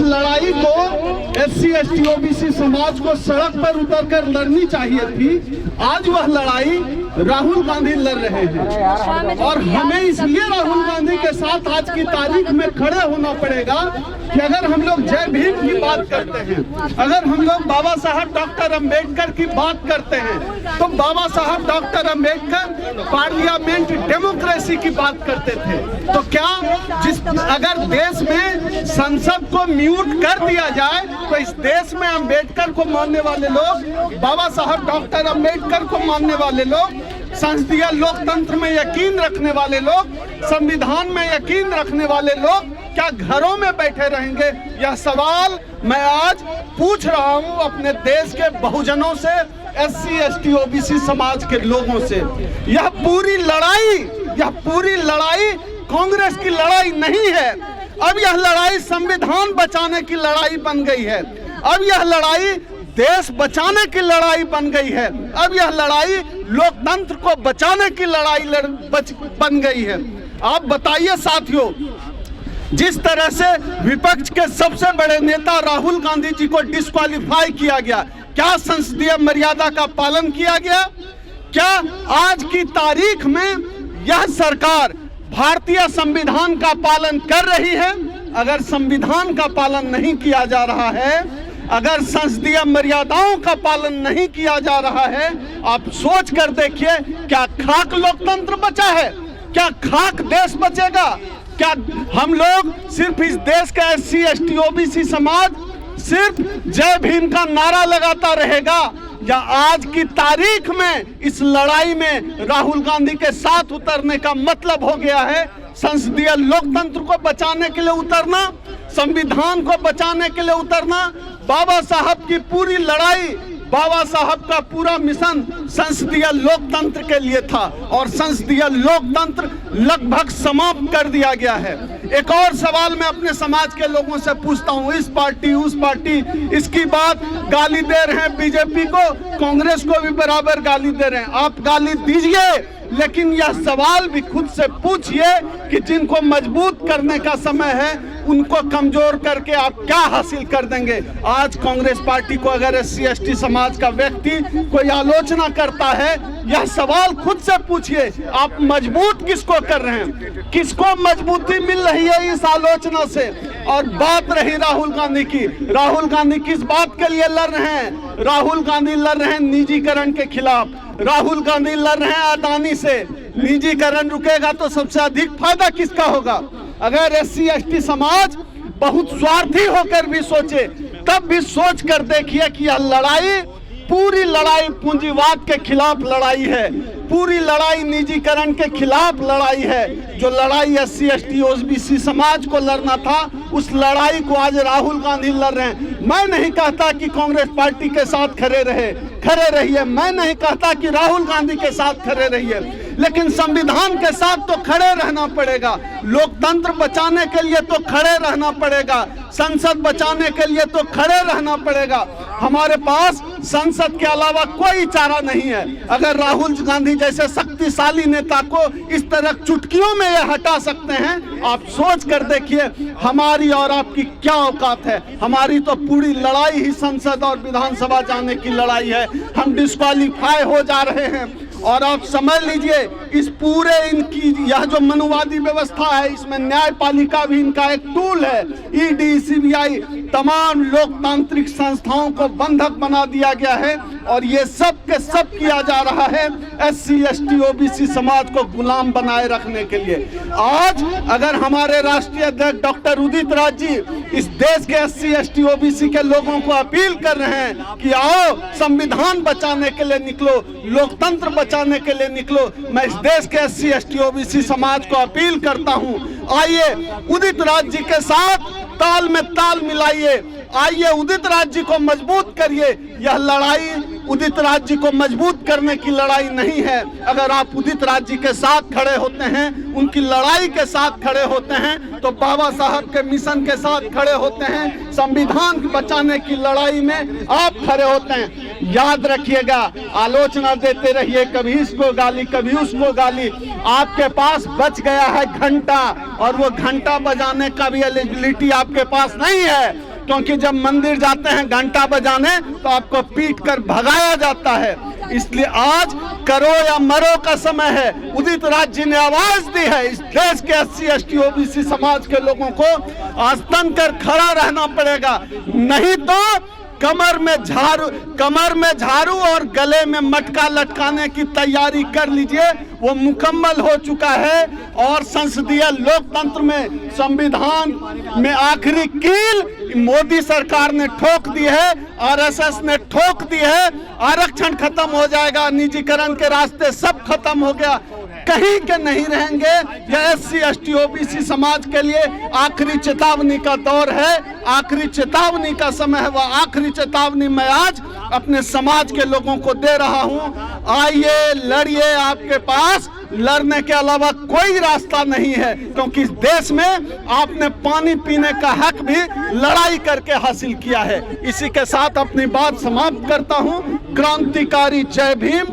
लड़ाई को SC ST OBC समाज को सड़क पर उतरकर लड़नी चाहिए थी, आज वह लड़ाई राहुल गांधी लड़ रहे हैं। और हमें इसलिए राहुल गांधी के साथ आज की तारीख में खड़े होना पड़ेगा कि अगर हम लोग जय भीम की बात करते हैं, अगर हम लोग बाबा साहब डॉक्टर अंबेडकर की बात करते हैं, तो बाबा साहब डॉक्टर अंबेडकर पार्लियामेंट डेमोक्रेसी की बात करते थे। तो क्या अगर देश में संसद को म्यूट कर दिया जाए तो इस देश में अंबेडकर को मानने वाले लोग, बाबा साहब डॉक्टर अंबेडकर को मानने वाले लोग, संसदीय लोकतंत्र में यकीन रखने वाले लोग, संविधान में यकीन रखने वाले लोग क्या घरों में बैठे रहेंगे? यह सवाल मैं आज पूछ रहा हूं अपने देश के बहुजनों से, SC ST OBC समाज के लोगों से। यह पूरी लड़ाई कांग्रेस की लड़ाई नहीं है। अब यह लड़ाई संविधान बचाने की लड़ाई बन गई है। अब यह लड़ाई देश बचाने की लड़ाई बन गई है। अब यह लड़ाई लोकतंत्र को बचाने की लड़ाई बन गई है। आप बताइए साथियों, जिस तरह से विपक्ष के सबसे बड़े नेता राहुल गांधी जी को डिस्क्वालीफाई किया गया, क्या संसदीय मर्यादा का पालन किया गया? क्या आज की तारीख में यह सरकार भारतीय संविधान का पालन कर रही है? अगर संविधान का पालन नहीं किया जा रहा है, अगर संसदीय मर्यादाओं का पालन नहीं किया जा रहा है, आप सोच कर देखिए, क्या खाक लोकतंत्र बचा है? क्या खाक देश बचेगा? क्या हम लोग सिर्फ इस देश का SC ST OBC समाज सिर्फ जय भीम का नारा लगाता रहेगा, या आज की तारीख में इस लड़ाई में राहुल गांधी के साथ उतरने का मतलब हो गया है संसदीय लोकतंत्र को बचाने के लिए उतरना, संविधान को बचाने के लिए उतरना। बाबा साहब की पूरी लड़ाई, बाबा साहब का पूरा मिशन संसदीय लोकतंत्र के लिए था और संसदीय लोकतंत्र लगभग समाप्त कर दिया गया है। एक और सवाल मैं अपने समाज के लोगों से पूछता हूं, इस पार्टी उस पार्टी इसकी बात गाली दे रहे हैं, बीजेपी को, कांग्रेस को भी बराबर गाली दे रहे हैं। आप गाली दीजिए, लेकिन यह सवाल भी खुद से पूछिए कि जिनको मजबूत करने का समय है उनको कमजोर करके आप क्या हासिल कर देंगे। आज कांग्रेस पार्टी को अगर SC ST समाज का व्यक्ति कोई आलोचना करता है, यह सवाल खुद से पूछिए, आप मजबूत किसको कर रहे हैं? किसको मजबूती मिल रही है इस आलोचना से? और बात रही राहुल गांधी की, राहुल गांधी किस बात के लिए लड़ रहे हैं? राहुल गांधी लड़ रहे हैं निजीकरण के खिलाफ, राहुल गांधी लड़ रहे हैं अदानी से। निजीकरण रुकेगा तो सबसे अधिक फायदा किसका होगा? अगर SC ST समाज बहुत स्वार्थी होकर भी सोचे, तब भी सोच कर देखिए कि यह लड़ाई, पूरी लड़ाई पूंजीवाद के खिलाफ लड़ाई है, पूरी लड़ाई निजीकरण के खिलाफ लड़ाई है। जो लड़ाई SC ST OBC समाज को लड़ना था, उस लड़ाई को आज राहुल गांधी लड़ रहे हैं। मैं नहीं कहता कि कांग्रेस पार्टी के साथ खड़े रहिए, मैं नहीं कहता कि राहुल गांधी के साथ खड़े रहिए, लेकिन संविधान के साथ तो खड़े रहना पड़ेगा, लोकतंत्र बचाने के लिए तो खड़े रहना पड़ेगा, संसद बचाने के लिए तो खड़े रहना पड़ेगा। हमारे पास संसद के अलावा कोई चारा नहीं है। अगर राहुल गांधी जैसे शक्तिशाली नेता को इस तरह चुटकियों में ये हटा सकते हैं, आप सोच कर देखिए हमारी और आपकी क्या औकात है। हमारी तो पूरी लड़ाई ही संसद और विधानसभा जाने की लड़ाई है। हम डिस्क्वालीफाई हो जा रहे हैं। और आप समझ लीजिए, इस पूरे इनकी यह जो मनुवादी व्यवस्था है, इसमें न्यायपालिका भी इनका एक टूल है। ED CBI तमाम लोकतांत्रिक संस्थाओं को बंधक बना दिया गया है और ये सब के सब किया जा रहा है SC ST OBC समाज को गुलाम बनाए रखने के लिए। आज अगर हमारे राष्ट्रीय अध्यक्ष डॉक्टर उदित राज जी इस देश के SC ST OBC के लोगों को अपील कर रहे हैं कि आओ संविधान बचाने के लिए निकलो, लोकतंत्र बचाने के लिए निकलो, मैं इस देश के SC ST OBC समाज को अपील करता हूं, आइए उदित राज जी के साथ ताल में ताल मिलाइए, आइए उदित राज जी को मजबूत करिए। यह लड़ाई उदित राज जी को मजबूत करने की लड़ाई नहीं है। अगर आप उदित राज जी के साथ खड़े होते हैं, उनकी लड़ाई के साथ खड़े होते हैं, तो बाबा साहब के मिशन के साथ खड़े होते हैं, संविधान बचाने की लड़ाई में आप खड़े होते हैं। याद रखिएगा, आलोचना देते रहिए, कभी इसको गाली कभी उसको गाली। आपके पास बच गया है घंटा, और वो घंटा बजाने का भी एलिजिबिलिटी आपके पास नहीं है। क्योंकि जब मंदिर जाते हैं घंटा बजाने तो आपको पीट कर भगाया जाता है। इसलिए आज करो या मरो का समय है। उदित राज जी ने आवाज दी है, इस देश के SC ST OBC समाज के लोगों को आज तन कर खड़ा रहना पड़ेगा, नहीं तो कमर में झाड़ू और गले में मटका लटकाने की तैयारी कर लीजिए, वो मुकम्मल हो चुका है। और संसदीय लोकतंत्र में, संविधान में आखिरी कील मोदी सरकार ने ठोक दी है, RSS ने ठोक दी है। आरक्षण खत्म हो जाएगा, निजीकरण के रास्ते सब खत्म हो गया, कहीं के नहीं रहेंगे। यह SC ST OBC समाज के लिए आखिरी चेतावनी का दौर है, आखिरी चेतावनी का समय है। वह आखिरी चेतावनी मैं आज अपने समाज के लोगों को दे रहा हूं। आइए, लड़िए, आपके पास लड़ने के अलावा कोई रास्ता नहीं है, क्योंकि इस देश में आपने पानी पीने का हक भी लड़ाई करके हासिल किया है। इसी के साथ अपनी बात समाप्त करता हूं। क्रांतिकारी जय भीम।